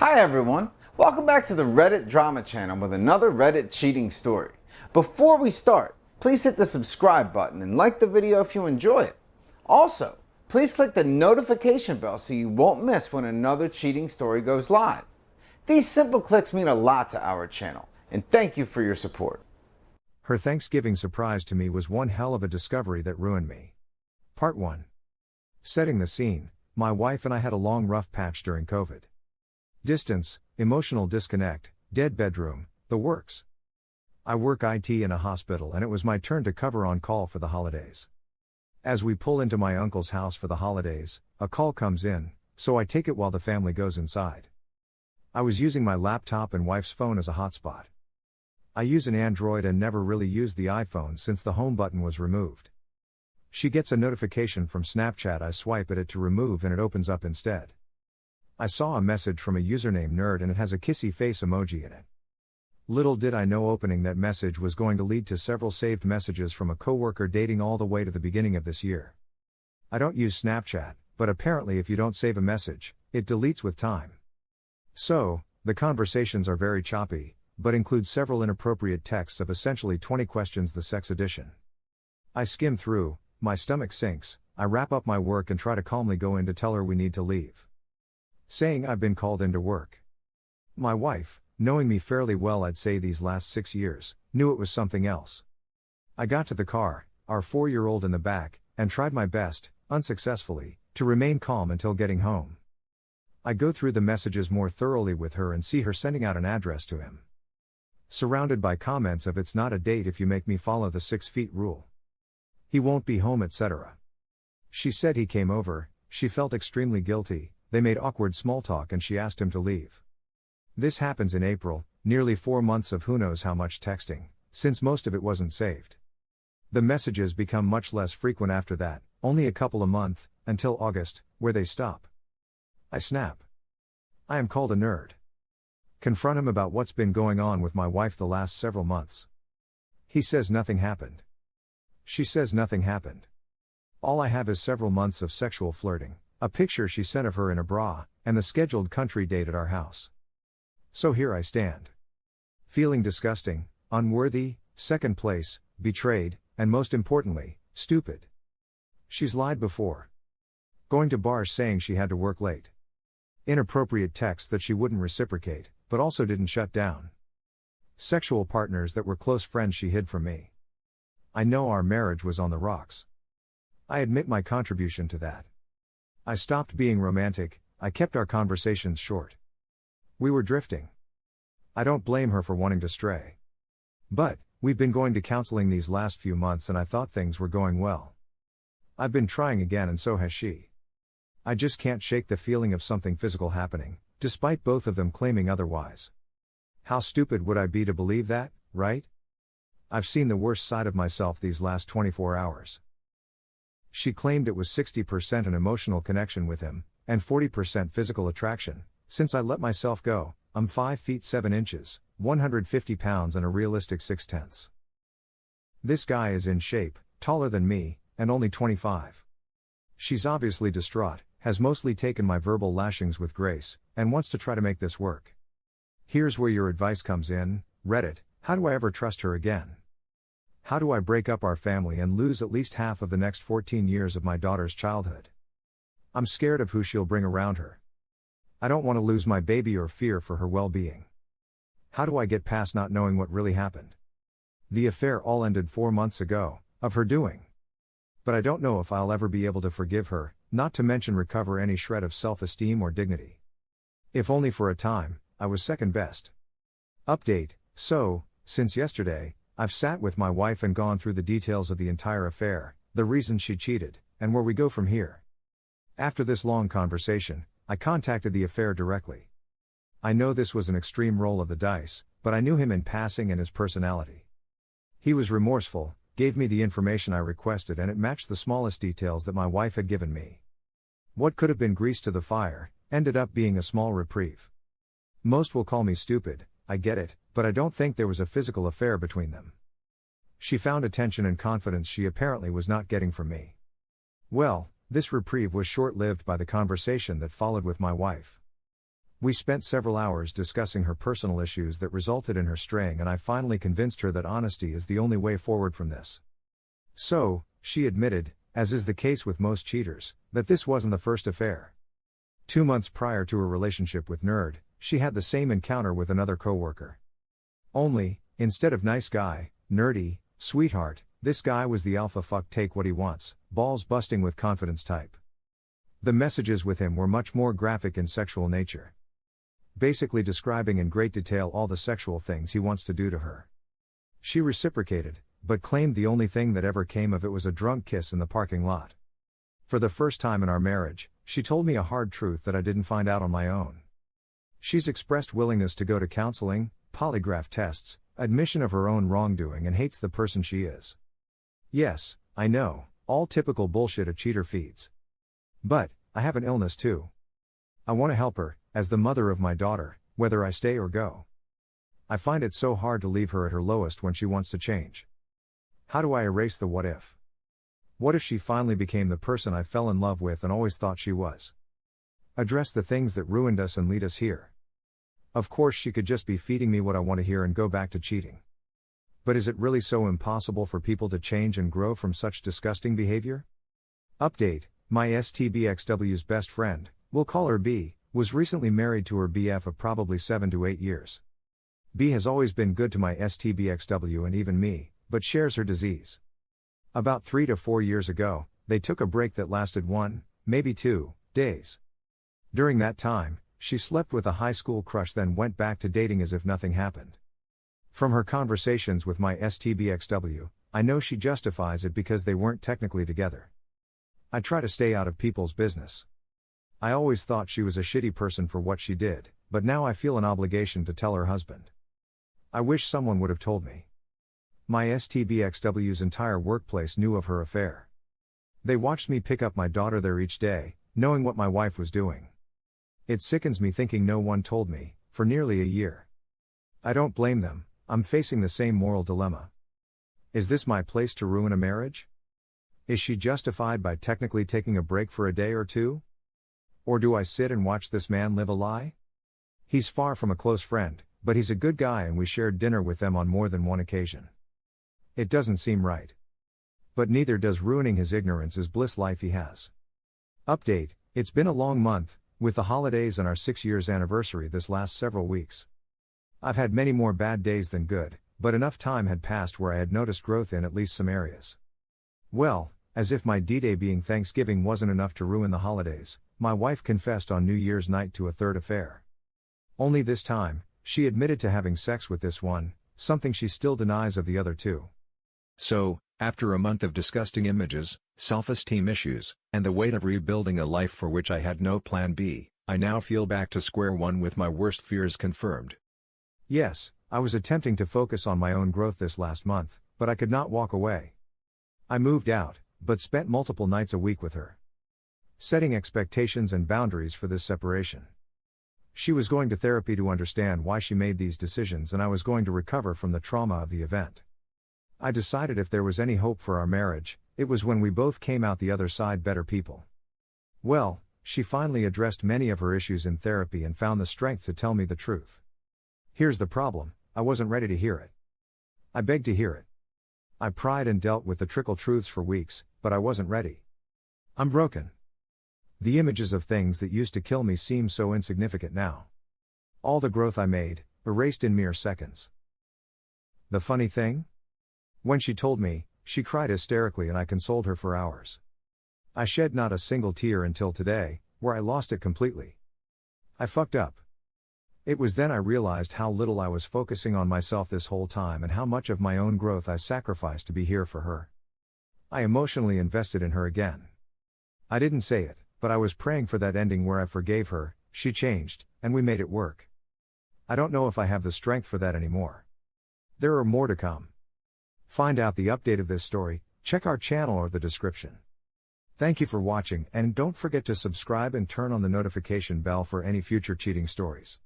Hi everyone, welcome back to the Reddit drama channel with another Reddit cheating story. Before we start, please hit the subscribe button and like the video if you enjoy it. Also, please click the notification bell so you won't miss when another cheating story goes live. These simple clicks mean a lot to our channel, and thank you for your support. Her Thanksgiving surprise to me was one hell of a discovery that ruined me. Part 1. Setting the scene, my wife and I had a long rough patch during COVID. Distance, emotional disconnect, dead bedroom, the works. I work IT in a hospital and it was my turn to cover on call for the holidays. As we pull into my uncle's house for the holidays, a call comes in, so I take it while the family goes inside. I was using my laptop and wife's phone as a hotspot. I use an Android and never really used the iPhone since the home button was removed. She gets a notification from Snapchat. I swipe at it to remove and it opens up instead. I saw a message from a user named Nerd and it has a kissy face emoji in it. Little did I know opening that message was going to lead to several saved messages from a coworker dating all the way to the beginning of this year. I don't use Snapchat, but apparently if you don't save a message, it deletes with time. So, the conversations are very choppy, but include several inappropriate texts of essentially 20 questions, the sex edition. I skim through, my stomach sinks, I wrap up my work and try to calmly go in to tell her we need to leave. Saying I've been called into work. My wife, knowing me fairly well I'd say these last 6 years, knew it was something else. I got to the car, our 4-year-old in the back, and tried my best, unsuccessfully, to remain calm until getting home. I go through the messages more thoroughly with her and see her sending out an address to him. Surrounded by comments of "it's not a date if you make me follow the 6 feet rule. He won't be home, etc." She said he came over, she felt extremely guilty, they made awkward small talk and she asked him to leave. This happens in April, nearly 4 months of who knows how much texting, since most of it wasn't saved. The messages become much less frequent after that, only a couple a month, until August, where they stop. I snap. I am called a nerd. Confront him about what's been going on with my wife the last several months. He says nothing happened. She says nothing happened. All I have is several months of sexual flirting, a picture she sent of her in a bra, and the scheduled country date at our house. So here I stand. Feeling disgusting, unworthy, second place, betrayed, and most importantly, stupid. She's lied before. Going to bars saying she had to work late. Inappropriate texts that she wouldn't reciprocate, but also didn't shut down. Sexual partners that were close friends she hid from me. I know our marriage was on the rocks. I admit my contribution to that. I stopped being romantic, I kept our conversations short. We were drifting. I don't blame her for wanting to stray. But, we've been going to counseling these last few months and I thought things were going well. I've been trying again and so has she. I just can't shake the feeling of something physical happening, despite both of them claiming otherwise. How stupid would I be to believe that, right? I've seen the worst side of myself these last 24 hours. She claimed it was 60% an emotional connection with him, and 40% physical attraction. Since I let myself go, I'm 5 feet 7 inches, 150 pounds and a realistic 6/10. This guy is in shape, taller than me, and only 25. She's obviously distraught, has mostly taken my verbal lashings with grace, and wants to try to make this work. Here's where your advice comes in, Reddit. How do I ever trust her again? How do I break up our family and lose at least half of the next 14 years of my daughter's childhood? I'm scared of who she'll bring around her. I don't want to lose my baby or fear for her well-being. How do I get past not knowing what really happened? The affair all ended 4 months ago, of her doing. But I don't know if I'll ever be able to forgive her, not to mention recover any shred of self-esteem or dignity. If only for a time, I was second best. Update. So, since yesterday, I've sat with my wife and gone through the details of the entire affair, the reasons she cheated, and where we go from here. After this long conversation, I contacted the affair directly. I know this was an extreme roll of the dice, but I knew him in passing and his personality. He was remorseful, gave me the information I requested and it matched the smallest details that my wife had given me. What could have been grease to the fire, ended up being a small reprieve. Most will call me stupid, I get it, but I don't think there was a physical affair between them. She found attention and confidence she apparently was not getting from me. Well, this reprieve was short-lived by the conversation that followed with my wife. We spent several hours discussing her personal issues that resulted in her straying, and I finally convinced her that honesty is the only way forward from this. So, she admitted, as is the case with most cheaters, that this wasn't the first affair. 2 months prior to her relationship with Nerd, she had the same encounter with another coworker. Only, instead of nice guy, nerdy, sweetheart, this guy was the alpha fuck take what he wants, balls busting with confidence type. The messages with him were much more graphic in sexual nature. Basically describing in great detail all the sexual things he wants to do to her. She reciprocated, but claimed the only thing that ever came of it was a drunk kiss in the parking lot. For the first time in our marriage, she told me a hard truth that I didn't find out on my own. She's expressed willingness to go to counseling, polygraph tests, admission of her own wrongdoing, and hates the person she is. Yes, I know, all typical bullshit a cheater feeds. But, I have an illness too. I want to help her, as the mother of my daughter, whether I stay or go. I find it so hard to leave her at her lowest when she wants to change. How do I erase the what if? What if she finally became the person I fell in love with and always thought she was? Address the things that ruined us and lead us here. Of course, she could just be feeding me what I want to hear and go back to cheating. But is it really so impossible for people to change and grow from such disgusting behavior? Update: my STBXW's best friend, we'll call her B, was recently married to her BF of probably 7 to 8 years. B has always been good to my STBXW and even me, but shares her disease. About 3 to 4 years ago, they took a break that lasted 1, maybe 2, days. During that time, she slept with a high school crush, then went back to dating as if nothing happened. From her conversations with my STBXW, I know she justifies it because they weren't technically together. I try to stay out of people's business. I always thought she was a shitty person for what she did, but now I feel an obligation to tell her husband. I wish someone would have told me. My STBXW's entire workplace knew of her affair. They watched me pick up my daughter there each day, knowing what my wife was doing. It sickens me thinking no one told me, for nearly a year. I don't blame them, I'm facing the same moral dilemma. Is this my place to ruin a marriage? Is she justified by technically taking a break for a day or two? Or do I sit and watch this man live a lie? He's far from a close friend, but he's a good guy and we shared dinner with them on more than one occasion. It doesn't seem right. But neither does ruining his ignorance bliss life he has. Update: it's been a long month, with the holidays and our 6 years anniversary this last several weeks. I've had many more bad days than good, but enough time had passed where I had noticed growth in at least some areas. Well, as if my D-Day being Thanksgiving wasn't enough to ruin the holidays, my wife confessed on New Year's night to a third affair. Only this time, she admitted to having sex with this one, something she still denies of the other two. So, after a month of disgusting images, self-esteem issues, and the weight of rebuilding a life for which I had no plan B, I now feel back to square one with my worst fears confirmed. Yes, I was attempting to focus on my own growth this last month, but I could not walk away. I moved out, but spent multiple nights a week with her. Setting expectations and boundaries for this separation. She was going to therapy to understand why she made these decisions, and I was going to recover from the trauma of the event. I decided if there was any hope for our marriage, it was when we both came out the other side better people. Well, she finally addressed many of her issues in therapy and found the strength to tell me the truth. Here's the problem: I wasn't ready to hear it. I begged to hear it. I pried and dealt with the trickle truths for weeks, but I wasn't ready. I'm broken. The images of things that used to kill me seem so insignificant now. All the growth I made, erased in mere seconds. The funny thing? When she told me, she cried hysterically and I consoled her for hours. I shed not a single tear until today, where I lost it completely. I fucked up. It was then I realized how little I was focusing on myself this whole time and how much of my own growth I sacrificed to be here for her. I emotionally invested in her again. I didn't say it, but I was praying for that ending where I forgave her, she changed, and we made it work. I don't know if I have the strength for that anymore. There are more to come. Find out the update of this story, check our channel or the description. Thank you for watching, and don't forget to subscribe and turn on the notification bell for any future cheating stories.